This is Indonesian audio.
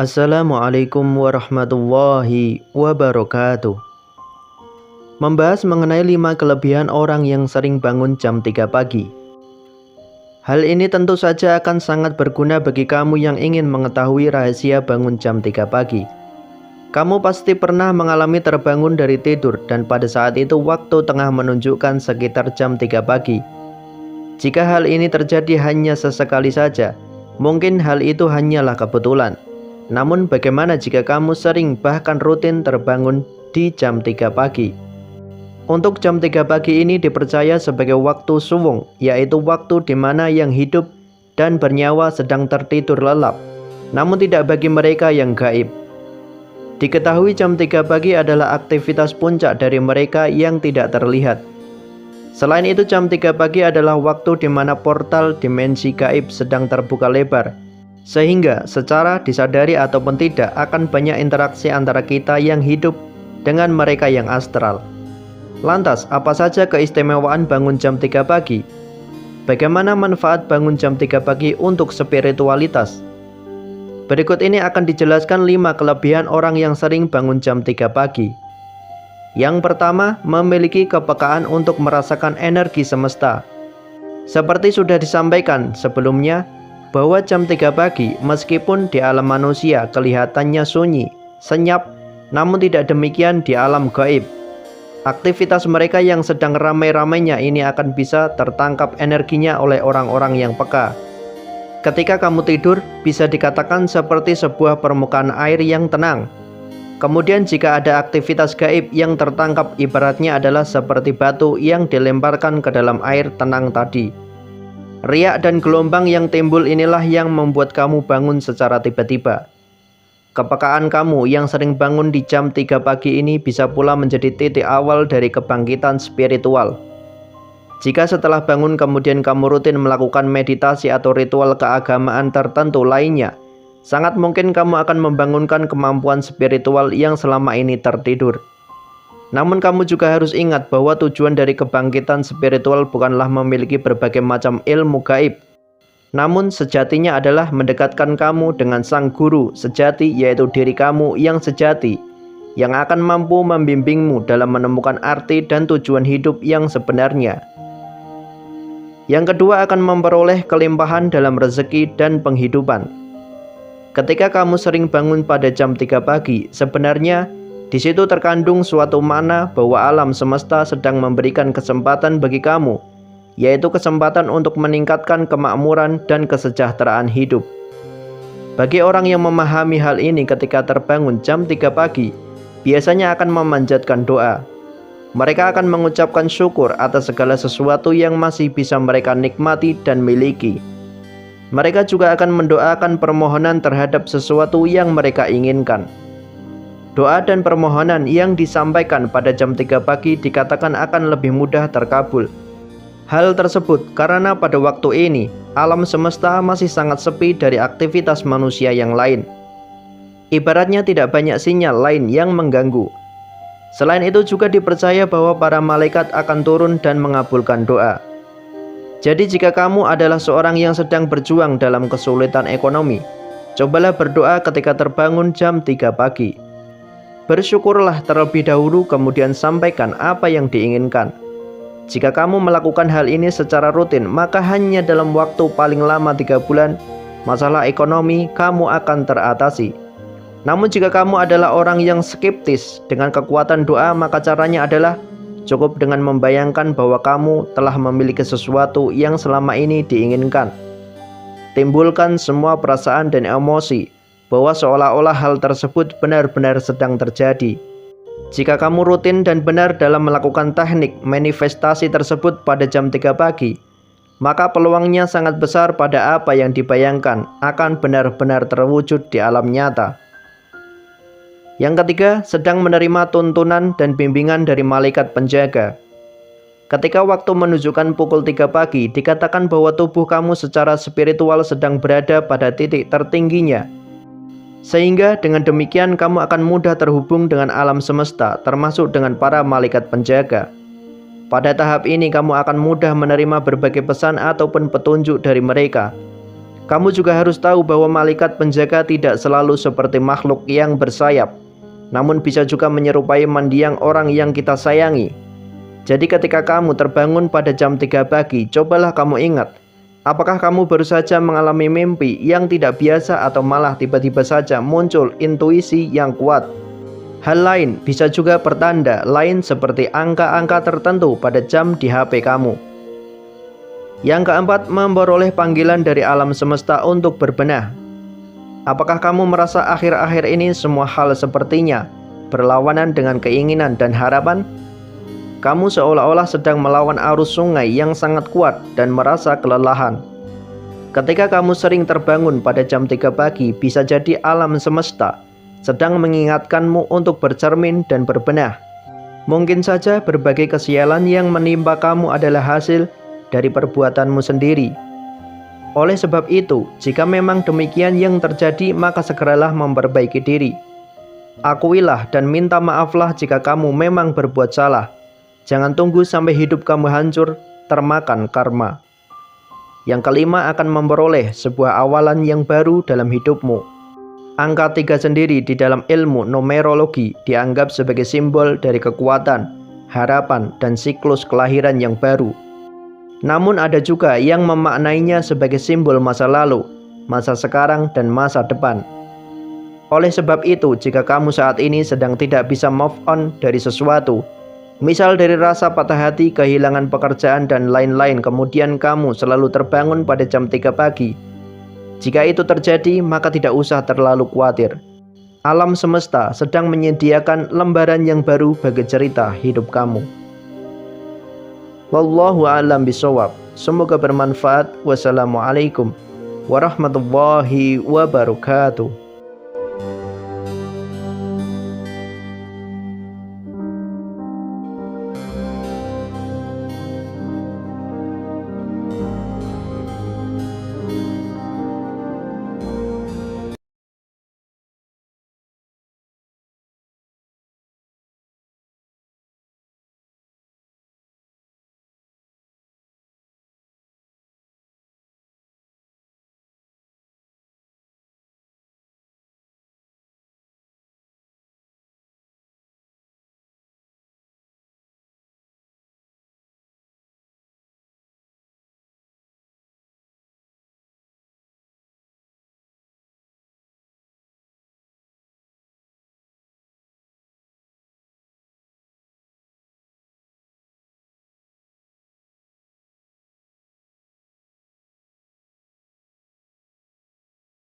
Assalamualaikum warahmatullahi wabarakatuh. Membahas mengenai 5 kelebihan orang yang sering bangun jam 3 pagi. Hal ini tentu saja akan sangat berguna bagi kamu yang ingin mengetahui rahasia bangun jam 3 pagi. Kamu pasti pernah mengalami terbangun dari tidur dan pada saat itu waktu tengah menunjukkan sekitar jam 3 pagi. Jika hal ini terjadi hanya sesekali saja, mungkin hal itu hanyalah kebetulan. Namun bagaimana jika kamu sering bahkan rutin terbangun di jam 3 pagi? Untuk jam 3 pagi ini dipercaya sebagai waktu suwung, yaitu waktu di mana yang hidup dan bernyawa sedang tertidur lelap, namun tidak bagi mereka yang gaib. Diketahui jam 3 pagi adalah aktivitas puncak dari mereka yang tidak terlihat. Selain itu jam 3 pagi adalah waktu di mana portal dimensi gaib sedang terbuka lebar, sehingga secara disadari ataupun tidak akan banyak interaksi antara kita yang hidup dengan mereka yang astral. Lantas, apa saja keistimewaan bangun jam 3 pagi? Bagaimana manfaat bangun jam 3 pagi untuk spiritualitas? Berikut ini akan dijelaskan 5 kelebihan orang yang sering bangun jam 3 pagi. Yang pertama, memiliki kepekaan untuk merasakan energi semesta. Seperti sudah disampaikan sebelumnya, bahwa jam 3 pagi meskipun di alam manusia kelihatannya sunyi, senyap, namun tidak demikian di alam gaib. Aktivitas mereka yang sedang ramai-ramainya ini akan bisa tertangkap energinya oleh orang-orang yang peka. Ketika kamu tidur, bisa dikatakan seperti sebuah permukaan air yang tenang. Kemudian jika ada aktivitas gaib yang tertangkap, ibaratnya adalah seperti batu yang dilemparkan ke dalam air tenang tadi. Riak dan gelombang yang timbul inilah yang membuat kamu bangun secara tiba-tiba. Kepekaan kamu yang sering bangun di jam 3 pagi ini bisa pula menjadi titik awal dari kebangkitan spiritual. Jika setelah bangun kemudian kamu rutin melakukan meditasi atau ritual keagamaan tertentu lainnya, sangat mungkin kamu akan membangunkan kemampuan spiritual yang selama ini tertidur. Namun kamu juga harus ingat bahwa tujuan dari kebangkitan spiritual bukanlah memiliki berbagai macam ilmu gaib. Namun sejatinya adalah mendekatkan kamu dengan sang guru sejati, yaitu diri kamu yang sejati, yang akan mampu membimbingmu dalam menemukan arti dan tujuan hidup yang sebenarnya. Yang kedua, akan memperoleh kelimpahan dalam rezeki dan penghidupan. Ketika kamu sering bangun pada jam 3 pagi, sebenarnya di situ terkandung suatu makna bahwa alam semesta sedang memberikan kesempatan bagi kamu, yaitu kesempatan untuk meningkatkan kemakmuran dan kesejahteraan hidup. Bagi orang yang memahami hal ini ketika terbangun jam 3 pagi, biasanya akan memanjatkan doa. Mereka akan mengucapkan syukur atas segala sesuatu yang masih bisa mereka nikmati dan miliki. Mereka juga akan mendoakan permohonan terhadap sesuatu yang mereka inginkan. Doa dan permohonan yang disampaikan pada jam 3 pagi dikatakan akan lebih mudah terkabul. Hal tersebut karena pada waktu ini, alam semesta masih sangat sepi dari aktivitas manusia yang lain. Ibaratnya tidak banyak sinyal lain yang mengganggu. Selain itu juga dipercaya bahwa para malaikat akan turun dan mengabulkan doa. Jadi jika kamu adalah seorang yang sedang berjuang dalam kesulitan ekonomi, cobalah berdoa ketika terbangun jam 3 pagi. Bersyukurlah terlebih dahulu kemudian sampaikan apa yang diinginkan. Jika kamu melakukan hal ini secara rutin, maka hanya dalam waktu paling lama 3 bulan, masalah ekonomi kamu akan teratasi. Namun jika kamu adalah orang yang skeptis dengan kekuatan doa, maka caranya adalah cukup dengan membayangkan bahwa kamu telah memiliki sesuatu yang selama ini diinginkan. Timbulkan semua perasaan dan emosi bahwa seolah-olah hal tersebut benar-benar sedang terjadi. Jika kamu rutin dan benar dalam melakukan teknik manifestasi tersebut pada jam 3 pagi, maka peluangnya sangat besar pada apa yang dibayangkan akan benar-benar terwujud di alam nyata. Yang ketiga, sedang menerima tuntunan dan bimbingan dari malaikat penjaga. Ketika waktu menunjukkan pukul 3 pagi, dikatakan bahwa tubuh kamu secara spiritual sedang berada pada titik tertingginya. Sehingga dengan demikian kamu akan mudah terhubung dengan alam semesta, termasuk dengan para malaikat penjaga. Pada tahap ini kamu akan mudah menerima berbagai pesan ataupun petunjuk dari mereka. Kamu juga harus tahu bahwa malaikat penjaga tidak selalu seperti makhluk yang bersayap, namun bisa juga menyerupai mendiang orang yang kita sayangi. Jadi ketika kamu terbangun pada jam 3 pagi, cobalah kamu ingat, apakah kamu baru saja mengalami mimpi yang tidak biasa atau malah tiba-tiba saja muncul intuisi yang kuat. Hal lain bisa juga pertanda lain seperti angka-angka tertentu pada jam di HP kamu. Yang keempat, memperoleh panggilan dari alam semesta untuk berbenah. Apakah kamu merasa akhir-akhir ini semua hal sepertinya berlawanan dengan keinginan dan harapan? Kamu seolah-olah sedang melawan arus sungai yang sangat kuat dan merasa kelelahan. Ketika kamu sering terbangun pada jam 3 pagi, bisa jadi alam semesta sedang mengingatkanmu untuk bercermin dan berbenah. Mungkin saja berbagai kesialan yang menimpa kamu adalah hasil dari perbuatanmu sendiri. Oleh sebab itu, jika memang demikian yang terjadi, maka segeralah memperbaiki diri. Akuilah dan minta maaflah jika kamu memang berbuat salah. Jangan tunggu sampai hidup kamu hancur, termakan karma. Yang kelima, akan memperoleh sebuah awalan yang baru dalam hidupmu. Angka 3 sendiri di dalam ilmu numerologi dianggap sebagai simbol dari kekuatan, harapan, dan siklus kelahiran yang baru. Namun ada juga yang memaknainya sebagai simbol masa lalu, masa sekarang, dan masa depan. Oleh sebab itu, jika kamu saat ini sedang tidak bisa move on dari sesuatu, misal dari rasa patah hati, kehilangan pekerjaan, dan lain-lain, kemudian kamu selalu terbangun pada jam 3 pagi, jika itu terjadi, maka tidak usah terlalu khawatir. Alam semesta sedang menyediakan lembaran yang baru bagi cerita hidup kamu. Wallahu a'lam bishawab. Semoga bermanfaat. Wassalamualaikum warahmatullahi wabarakatuh.